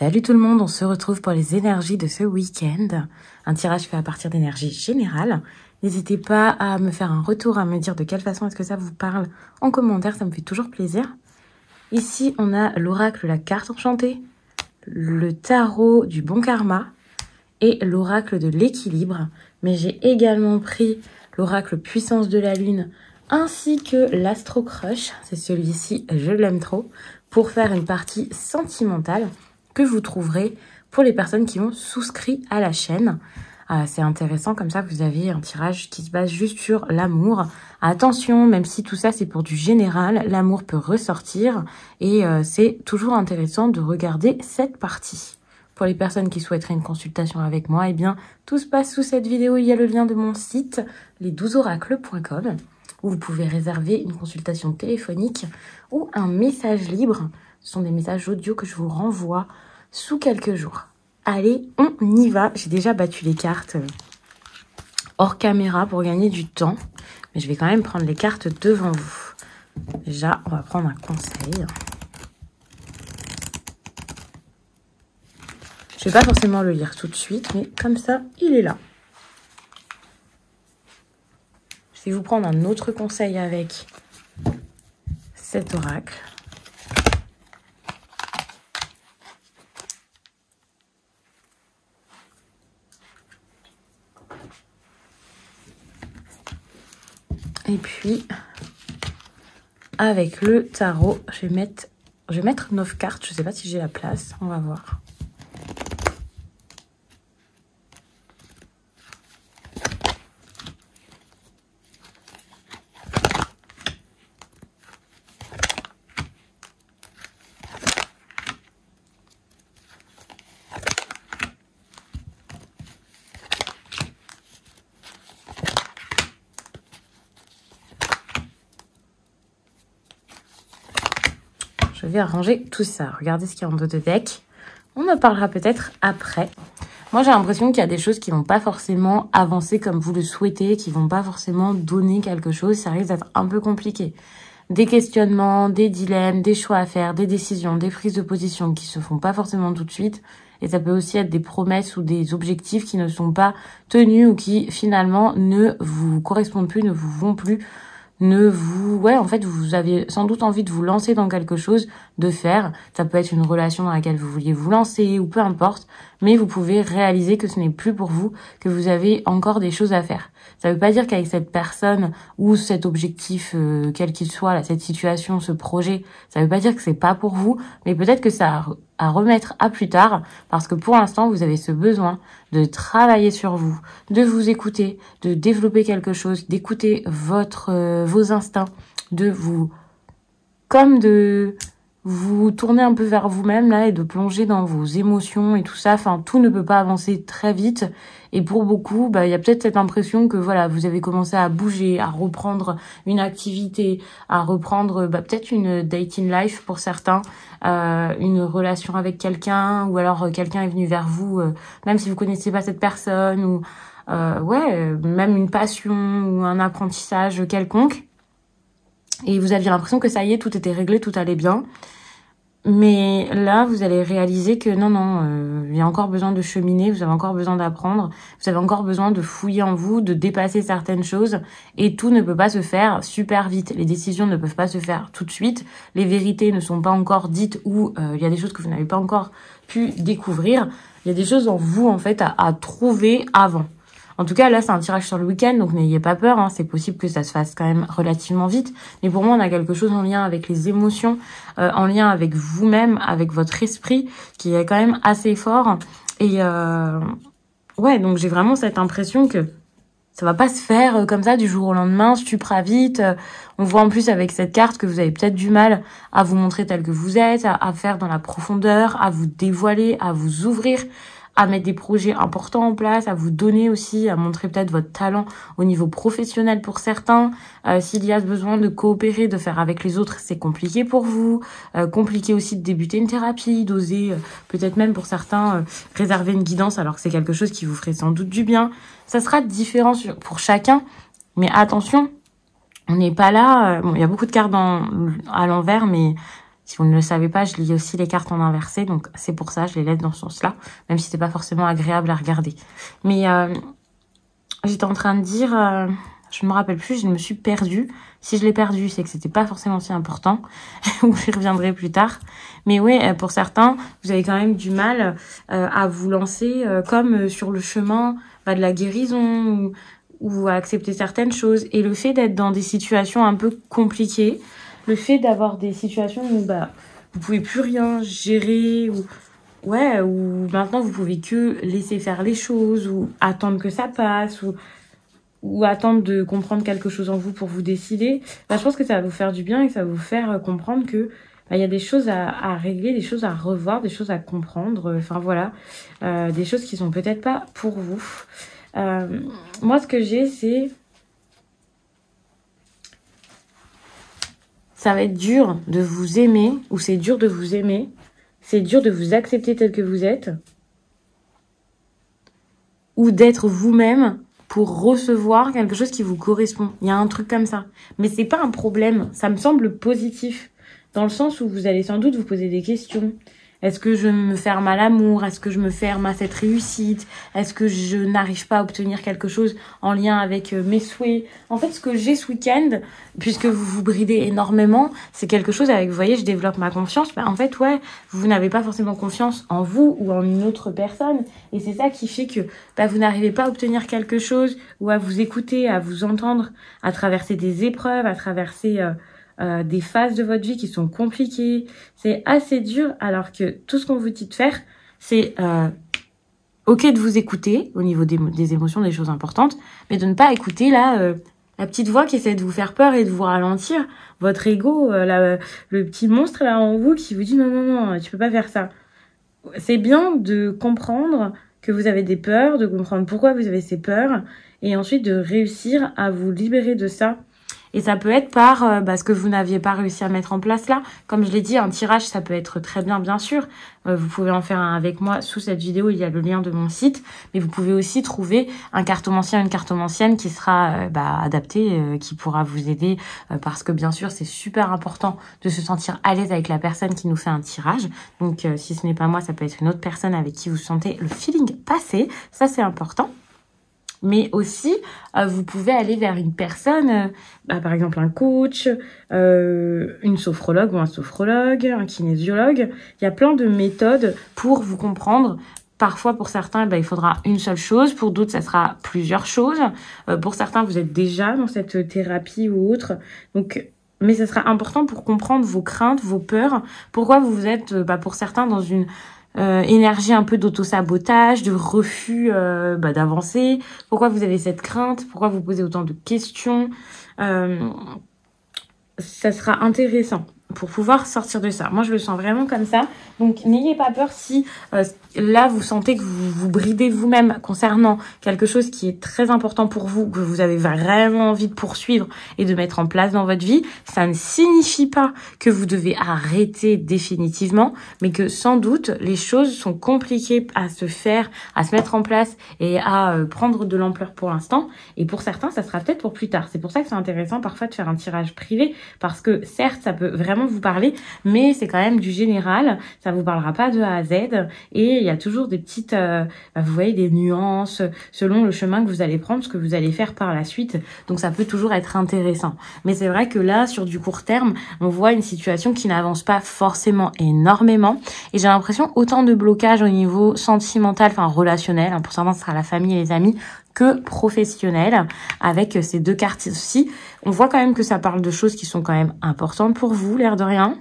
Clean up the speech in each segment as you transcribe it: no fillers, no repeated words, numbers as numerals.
Salut tout le monde, on se retrouve pour les énergies de ce week-end. Un tirage fait à partir d'énergie générale. N'hésitez pas à me faire un retour, à me dire de quelle façon est-ce que ça vous parle en commentaire, ça me fait toujours plaisir. Ici, on a l'oracle, la carte enchantée, le tarot du bon karma et l'oracle de l'équilibre. Mais j'ai également pris l'oracle puissance de la lune ainsi que l'astro crush, c'est celui-ci, je l'aime trop, pour faire une partie sentimentale que vous trouverez pour les personnes qui ont souscrit à la chaîne. C'est intéressant, comme ça vous avez un tirage qui se base juste sur l'amour. Attention, même si tout ça c'est pour du général, l'amour peut ressortir et c'est toujours intéressant de regarder cette partie. Pour les personnes qui souhaiteraient une consultation avec moi, eh bien tout se passe sous cette vidéo, il y a le lien de mon site, les12oracles.com, où vous pouvez réserver une consultation téléphonique ou un message libre. Ce sont des messages audio que je vous renvoie sous quelques jours. Allez, on y va. J'ai déjà battu les cartes hors caméra pour gagner du temps. Mais je vais quand même prendre les cartes devant vous. Déjà, on va prendre un conseil. Je ne vais pas forcément le lire tout de suite, mais comme ça, il est là. Je vais vous prendre un autre conseil avec cet oracle. Et puis, avec le tarot, je vais mettre 9 cartes. Je ne sais pas si j'ai la place. On va voir. Je vais arranger tout ça. Regardez ce qu'il y a en dos de deck. On en parlera peut-être après. Moi, j'ai l'impression qu'il y a des choses qui vont pas forcément avancer comme vous le souhaitez, qui vont pas forcément donner quelque chose. Ça risque d'être un peu compliqué. Des questionnements, des dilemmes, des choix à faire, des décisions, des prises de position qui se font pas forcément tout de suite. Et ça peut aussi être des promesses ou des objectifs qui ne sont pas tenus ou qui finalement ne vous correspondent plus, ne vous vont plus. En fait, vous avez sans doute envie de vous lancer dans quelque chose, de faire. Ça peut être une relation dans laquelle vous vouliez vous lancer ou peu importe. Mais vous pouvez réaliser que ce n'est plus pour vous, que vous avez encore des choses à faire. Ça ne veut pas dire qu'avec cette personne ou cet objectif, quel qu'il soit, là, cette situation, ce projet, ça ne veut pas dire que c'est pas pour vous, mais peut-être que ça à remettre à plus tard, parce que pour l'instant, vous avez ce besoin de travailler sur vous, de vous écouter, de développer quelque chose, d'écouter vos instincts, de vous tourner un peu vers vous-même là et de plonger dans vos émotions et tout ça. Enfin, tout ne peut pas avancer très vite. Et pour beaucoup, il y a peut-être cette impression que voilà, vous avez commencé à bouger, à reprendre une activité, à reprendre peut-être une dating life pour certains, une relation avec quelqu'un, ou alors quelqu'un est venu vers vous, même si vous connaissez pas cette personne, ou même une passion ou un apprentissage quelconque. Et vous aviez l'impression que ça y est, tout était réglé, tout allait bien. Mais là, vous allez réaliser que non, il y a encore besoin de cheminer, vous avez encore besoin d'apprendre, vous avez encore besoin de fouiller en vous, de dépasser certaines choses. Et tout ne peut pas se faire super vite. Les décisions ne peuvent pas se faire tout de suite. Les vérités ne sont pas encore dites ou il y a des choses que vous n'avez pas encore pu découvrir. Il y a des choses en vous, en fait, à trouver avant. En tout cas, là, c'est un tirage sur le week-end, donc n'ayez pas peur. Hein, c'est possible que ça se fasse quand même relativement vite. Mais pour moi, on a quelque chose en lien avec les émotions, en lien avec vous-même, avec votre esprit, qui est quand même assez fort. Et donc j'ai vraiment cette impression que ça va pas se faire comme ça du jour au lendemain, super vite. On voit en plus avec cette carte que vous avez peut-être du mal à vous montrer tel que vous êtes, à faire dans la profondeur, à vous dévoiler, à vous ouvrir, à mettre des projets importants en place, à vous donner aussi, à montrer peut-être votre talent au niveau professionnel pour certains. S'il y a besoin de coopérer, de faire avec les autres, c'est compliqué pour vous. Compliqué aussi de débuter une thérapie, d'oser peut-être même pour certains réserver une guidance alors que c'est quelque chose qui vous ferait sans doute du bien. Ça sera différent pour chacun, mais attention, on n'est pas là... il y a beaucoup de cartes à l'envers, mais Si vous ne le savez pas, je lis aussi les cartes en inversé, donc c'est pour ça, je les laisse dans ce sens-là, même si c'est pas forcément agréable à regarder. Mais j'étais en train de dire, je ne me rappelle plus, je me suis perdue. Si je l'ai perdu, c'est que c'était pas forcément si important, ou j'y reviendrai plus tard. Mais oui, pour certains, vous avez quand même du mal à vous lancer comme sur le chemin de la guérison ou à accepter certaines choses. Et le fait d'être dans des situations un peu compliquées, le fait d'avoir des situations où vous pouvez plus rien gérer ou maintenant vous pouvez que laisser faire les choses ou attendre que ça passe ou attendre de comprendre quelque chose en vous pour vous décider, je pense que ça va vous faire du bien et que ça va vous faire comprendre que il y a des choses à régler, des choses à revoir, des choses à comprendre, enfin voilà, des choses qui sont peut-être pas pour vous. Moi, ce que j'ai, c'est... Ça va être dur de vous aimer, ou c'est dur de vous aimer, c'est dur de vous accepter tel que vous êtes, ou d'être vous-même pour recevoir quelque chose qui vous correspond. Il y a un truc comme ça. Mais c'est pas un problème. Ça me semble positif. Dans le sens où vous allez sans doute vous poser des questions. Est-ce que je me ferme à l'amour? Est-ce que je me ferme à cette réussite? Est-ce que je n'arrive pas à obtenir quelque chose en lien avec mes souhaits? En fait, ce que j'ai ce week-end, puisque vous vous bridez énormément, c'est quelque chose avec, vous voyez, je développe ma confiance. En fait, ouais, vous n'avez pas forcément confiance en vous ou en une autre personne. Et c'est ça qui fait que vous n'arrivez pas à obtenir quelque chose ou à vous écouter, à vous entendre, à traverser des épreuves, à traverser... des phases de votre vie qui sont compliquées. C'est assez dur, alors que tout ce qu'on vous dit de faire, c'est ok de vous écouter au niveau des émotions, des choses importantes, mais de ne pas écouter la petite voix qui essaie de vous faire peur et de vous ralentir. Votre ego, le petit monstre là en vous qui vous dit non, tu peux pas faire ça. C'est bien de comprendre que vous avez des peurs, de comprendre pourquoi vous avez ces peurs, et ensuite de réussir à vous libérer de ça. Et ça peut être par ce que vous n'aviez pas réussi à mettre en place là. Comme je l'ai dit, un tirage, ça peut être très bien sûr. Vous pouvez en faire un avec moi. Sous cette vidéo, il y a le lien de mon site. Mais vous pouvez aussi trouver un cartomancien, une cartomancienne qui sera adaptée, qui pourra vous aider. Parce que bien sûr, c'est super important de se sentir à l'aise avec la personne qui nous fait un tirage. Donc, si ce n'est pas moi, ça peut être une autre personne avec qui vous sentez le feeling passer. Ça, c'est important. Mais aussi, vous pouvez aller vers une personne, par exemple un coach, une sophrologue ou un sophrologue, un kinésiologue. Il y a plein de méthodes pour vous comprendre. Parfois, pour certains, il faudra une seule chose. Pour d'autres, ça sera plusieurs choses. Pour certains, vous êtes déjà dans cette thérapie ou autre. Donc, mais ça sera important pour comprendre vos craintes, vos peurs. Pourquoi vous êtes, pour certains, dans une... énergie un peu d'auto-sabotage, de refus d'avancer. Pourquoi vous avez cette crainte? Pourquoi vous posez autant de questions? Ça sera intéressant pour pouvoir sortir de ça. Moi, je le sens vraiment comme ça. Donc, n'ayez pas peur si là, vous sentez que vous vous bridez vous-même concernant quelque chose qui est très important pour vous, que vous avez vraiment envie de poursuivre et de mettre en place dans votre vie. Ça ne signifie pas que vous devez arrêter définitivement, mais que sans doute, les choses sont compliquées à se faire, à se mettre en place et à prendre de l'ampleur pour l'instant. Et pour certains, ça sera peut-être pour plus tard. C'est pour ça que c'est intéressant parfois de faire un tirage privé, parce que certes, ça peut vraiment vous parler, mais c'est quand même du général. Ça vous parlera pas de A à Z. Et il y a toujours des petites, vous voyez, des nuances selon le chemin que vous allez prendre, ce que vous allez faire par la suite. Donc ça peut toujours être intéressant. Mais c'est vrai que là, sur du court terme, on voit une situation qui n'avance pas forcément énormément. Et j'ai l'impression autant de blocages au niveau sentimental, enfin relationnel, pour certains ce sera la famille et les amis, que professionnel. Avec ces deux cartes aussi, on voit quand même que ça parle de choses qui sont quand même importantes pour vous, l'air de rien.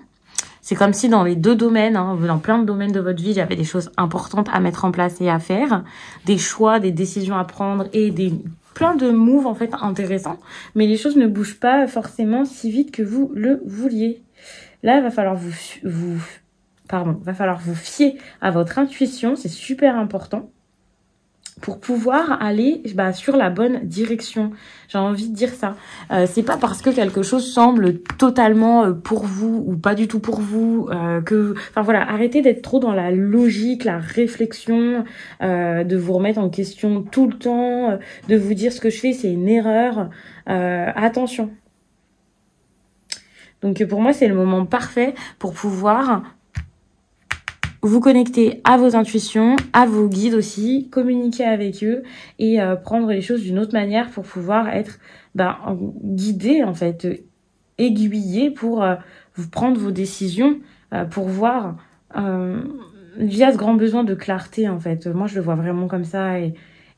C'est comme si dans les deux domaines, dans plein de domaines de votre vie, il y avait des choses importantes à mettre en place et à faire, des choix, des décisions à prendre et plein de moves en fait intéressants. Mais les choses ne bougent pas forcément si vite que vous le vouliez. Là, il va falloir va falloir vous fier à votre intuition, c'est super important, pour pouvoir aller sur la bonne direction. J'ai envie de dire ça. C'est pas parce que quelque chose semble totalement pour vous ou pas du tout pour vous arrêtez d'être trop dans la logique, la réflexion, de vous remettre en question tout le temps, de vous dire ce que je fais c'est une erreur. Attention. Donc pour moi, c'est le moment parfait pour pouvoir vous connecter à vos intuitions, à vos guides aussi, communiquer avec eux et prendre les choses d'une autre manière pour pouvoir être guidé en fait, aiguillé pour vous prendre vos décisions, pour voir via ce grand besoin de clarté en fait. Moi je le vois vraiment comme ça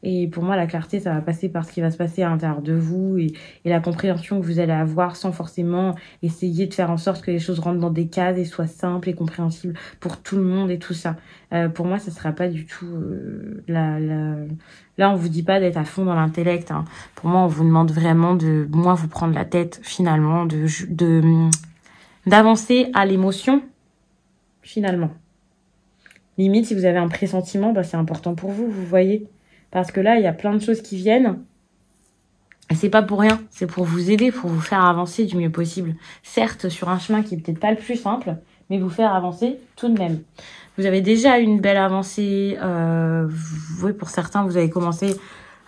et pour moi la clarté ça va passer par ce qui va se passer à l'intérieur de vous et la compréhension que vous allez avoir sans forcément essayer de faire en sorte que les choses rentrent dans des cases et soient simples et compréhensibles pour tout le monde et tout ça. Pour moi ça sera pas du tout là on vous dit pas d'être à fond dans l'intellect, hein. Pour moi on vous demande vraiment de moins vous prendre la tête finalement, d'avancer à l'émotion finalement. Limite, si vous avez un pressentiment, c'est important pour vous, vous voyez. Parce que là, il y a plein de choses qui viennent. Et c'est pas pour rien. C'est pour vous aider, pour vous faire avancer du mieux possible. Certes, sur un chemin qui est peut-être pas le plus simple, mais vous faire avancer tout de même. Vous avez déjà une belle avancée. Oui, pour certains, vous avez commencé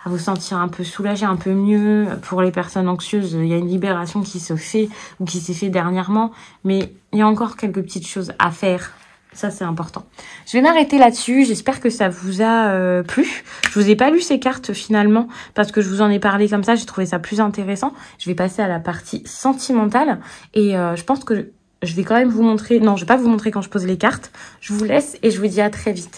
à vous sentir un peu soulagé, un peu mieux. Pour les personnes anxieuses, il y a une libération qui se fait ou qui s'est fait dernièrement. Mais il y a encore quelques petites choses à faire. Ça, c'est important. Je vais m'arrêter là-dessus. J'espère que ça vous a plu. Je vous ai pas lu ces cartes finalement parce que je vous en ai parlé comme ça. J'ai trouvé ça plus intéressant. Je vais passer à la partie sentimentale. Et je pense que je vais quand même vous montrer... Non, je vais pas vous montrer quand je pose les cartes. Je vous laisse et je vous dis à très vite.